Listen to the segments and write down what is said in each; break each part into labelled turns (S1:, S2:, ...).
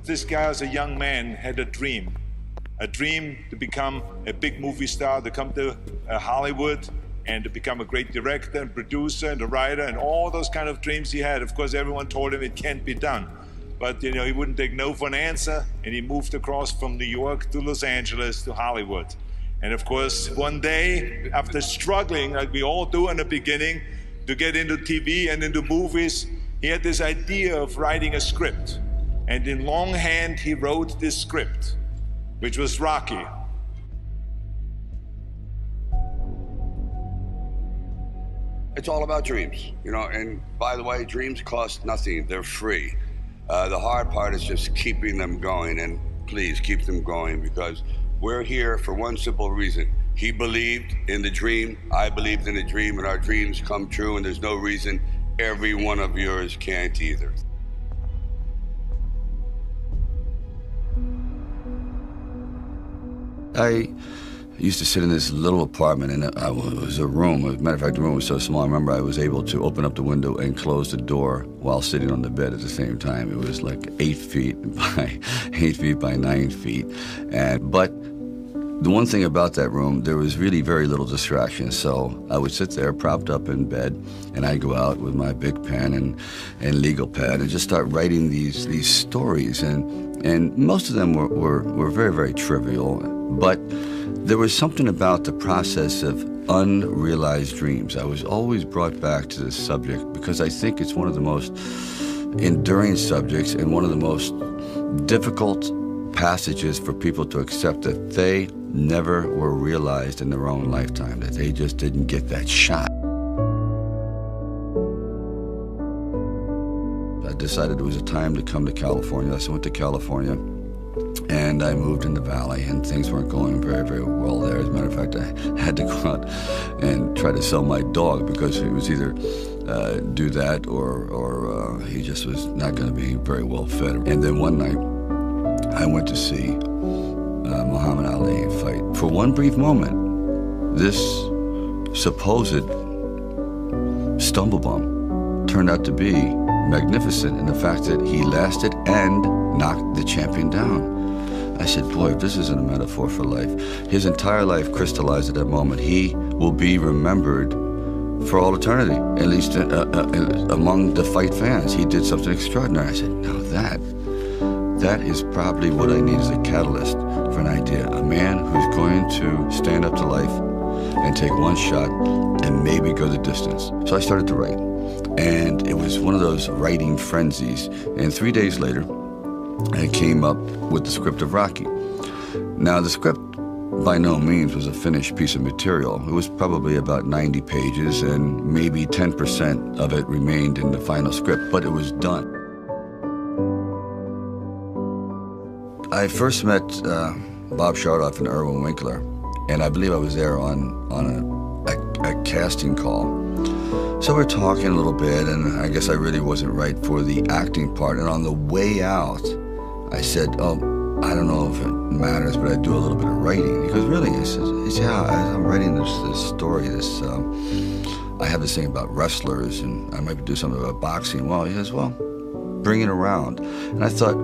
S1: this guy as a young man had a dream to become a big movie star, to come to Hollywood and to become a great director and producer and a writer and all those kind of dreams he had. Of course, everyone told him it can't be done. But he wouldn't take no for an answer, and he moved across from New York to Los Angeles to Hollywood. And of course, one day, after struggling, like we all do in the beginning, to get into TV and into movies, he had this idea of writing a script. And in longhand, he wrote this script, which was Rocky.
S2: It's all about dreams, and by the way, dreams cost nothing. They're free. The hard part is just keeping them going, and please keep them going, because we're here for one simple reason. He believed in the dream, I believed in the dream, and our dreams come true, and there's no reason every one of yours can't either.
S3: I used to sit in this little apartment, and it was a room. As a matter of fact, the room was so small, I remember I was able to open up the window and close the door while sitting on the bed at the same time. It was like 8 feet by 8 feet by 9 feet. But the one thing about that room, there was really very little distraction. So I would sit there propped up in bed, and I'd go out with my big pen and legal pad and just start writing these stories. And most of them were very, very trivial. But there was something about the process of unrealized dreams. I was always brought back to this subject because I think it's one of the most enduring subjects and one of the most difficult passages for people to accept, that they never were realized in their own lifetime, that they just didn't get that shot. I decided it was a time to come to California. So I went to California, and I moved in the Valley, and things weren't going very, very well there. As a matter of fact, I had to go out and try to sell my dog because it was either do that or he just was not going to be very well fed. And then one night, I went to see Muhammad Ali fight. For one brief moment, this supposed stumble bum turned out to be magnificent in the fact that he lasted and knocked the champion down. I said, boy, if this isn't a metaphor for life. His entire life crystallized at that moment. He will be remembered for all eternity, at least among the fight fans. He did something extraordinary. I said, now that is probably what I need as a catalyst for an idea. A man who's going to stand up to life and take one shot and maybe go the distance. So I started to write. And it was one of those writing frenzies. And 3 days later, I came up with the script of Rocky. Now, the script by no means was a finished piece of material. It was probably about 90 pages, and maybe 10% of it remained in the final script, but it was done. I first met Bob Chardoff and Irwin Winkler, and I believe I was there on a casting call. So we're talking a little bit, and I guess I really wasn't right for the acting part. And on the way out, I said, oh, I don't know if it matters, but I do a little bit of writing. He goes, really? He says, yeah, I'm writing this story. I have this thing about wrestlers, and I might do something about boxing. Well, he says, well, bring it around. And I thought,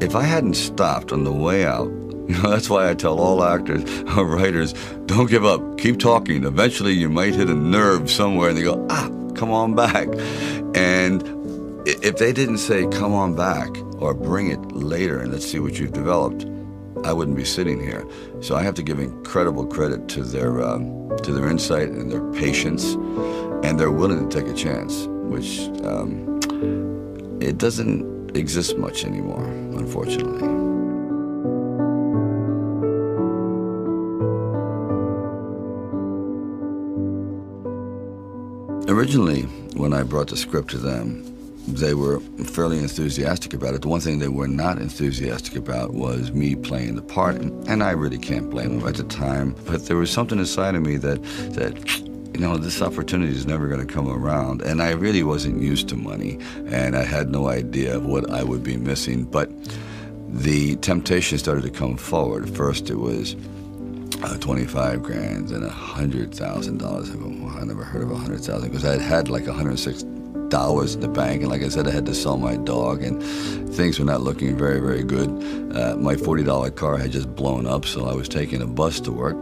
S3: if I hadn't stopped on the way out, that's why I tell all actors or writers, don't give up, keep talking. Eventually you might hit a nerve somewhere and they go, come on back. And if they didn't say, come on back, or bring it later and let's see what you've developed, I wouldn't be sitting here. So I have to give incredible credit to their insight and their patience, and they're willing to take a chance, which it doesn't exist much anymore, unfortunately. Originally, when I brought the script to them, they were fairly enthusiastic about it. The one thing they were not enthusiastic about was me playing the part, and I really can't blame them at the time. But there was something inside of me that this opportunity is never going to come around. And I really wasn't used to money, and I had no idea of what I would be missing. But the temptation started to come forward. First, it was $25,000 and $100,000. I go, well, I never heard of $100,000 because I had like $106,000 dollars in the bank. And like I said, I had to sell my dog, and things were not looking very, very good. My $40 car had just blown up, so I was taking a bus to work.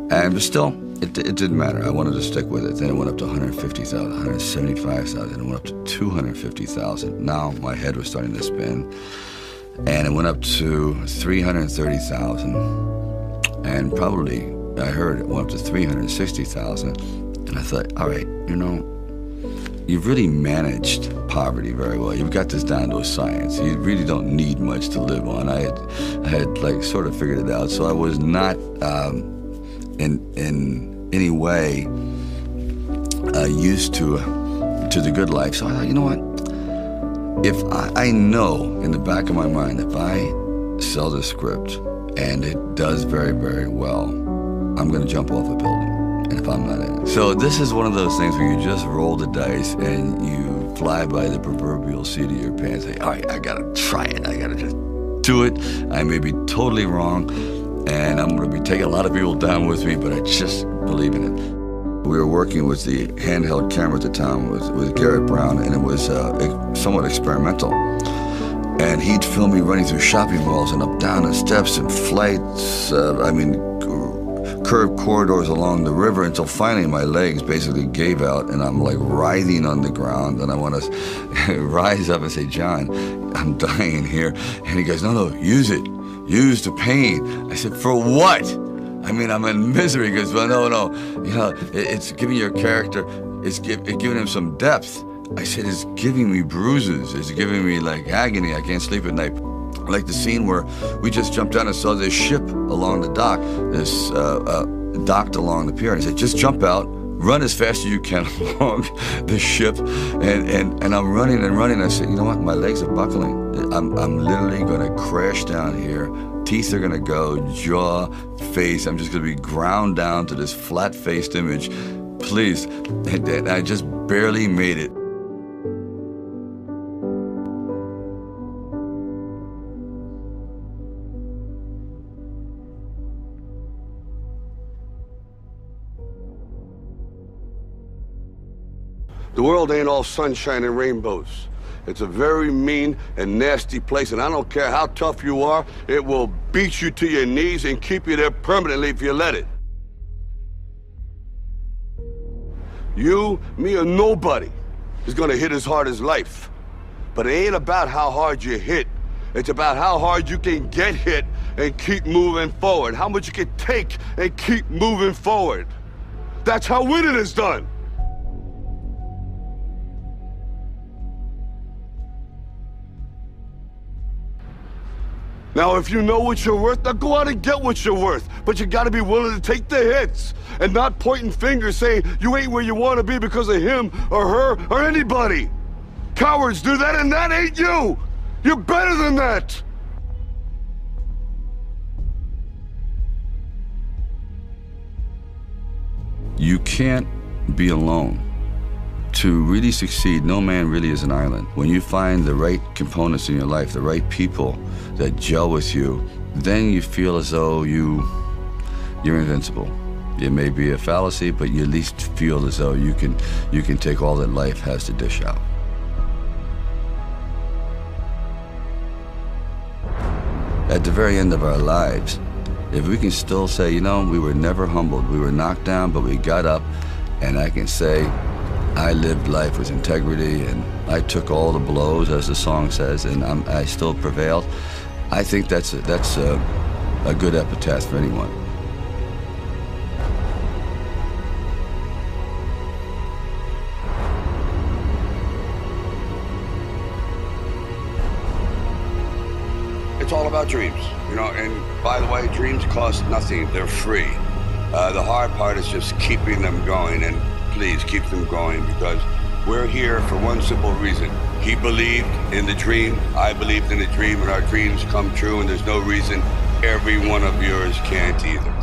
S3: But still, it didn't matter. I wanted to stick with it. Then it went up to $150,000, $175,000, it went up to $250,000. Now my head was starting to spin. And it went up to $330,000. And probably, I heard it went up to $360,000. And I thought, all right, you know, you've really managed poverty very well. You've got this down to a science. You really don't need much to live on. I had like sort of figured it out. So I was not in any way used to the good life. So I thought, you know what? If I know in the back of my mind, if I sell the script and it does very, very well, I'm going to jump off a building. And if I'm not in it. So this is one of those things where you just roll the dice and you fly by the proverbial seat of your pants. Say, all right, I got to try it. I got to just do it. I may be totally wrong, and I'm going to be taking a lot of people down with me, but I just believe in it. We were working with the handheld camera at the time with Garrett Brown, and it was somewhat experimental. And he'd film me running through shopping malls and up down the steps and flights, curved corridors along the river, until finally my legs basically gave out and I'm like writhing on the ground, and I want to rise up and say, John, I'm dying here. And he goes, no, use it. Use the pain. I said, for what? I mean, I'm in misery. He goes, well, no, you know, it's giving your character, it's giving him some depth. I said, it's giving me bruises. It's giving me like agony. I can't sleep at night. Like the scene where we just jumped down and saw this ship along the dock, this docked along the pier. And I said, just jump out, run as fast as you can along the ship. And I'm running and running. I said, you know what? My legs are buckling. I'm literally going to crash down here. Teeth are going to go, jaw, face. I'm just going to be ground down to this flat-faced image. Please. And I just barely made it.
S2: The world ain't all sunshine and rainbows. It's a very mean and nasty place, and I don't care how tough you are, it will beat you to your knees and keep you there permanently if you let it. You, me, or nobody is gonna hit as hard as life. But it ain't about how hard you hit. It's about how hard you can get hit and keep moving forward. How much you can take and keep moving forward. That's how winning is done. Now, if you know what you're worth, now go out and get what you're worth. But you gotta be willing to take the hits and not pointing fingers saying you ain't where you wanna be because of him or her or anybody. Cowards do that, and that ain't you. You're better than that.
S3: You can't be alone. To really succeed, no man really is an island. When you find the right components in your life, the right people that gel with you, then you feel as though you're invincible. It may be a fallacy, but you at least feel as though you can take all that life has to dish out. At the very end of our lives, if we can still say, you know, we were never humbled, we were knocked down, but we got up, and I can say, I lived life with integrity, and I took all the blows, as the song says, and I still prevailed. I think that's a good epitaph for anyone.
S2: It's all about dreams, you know, and by the way, dreams cost nothing. They're free. The hard part is just keeping them going, and please keep them going, because we're here for one simple reason. He believed in the dream, I believed in the dream, and our dreams come true, and there's no reason every one of yours can't either.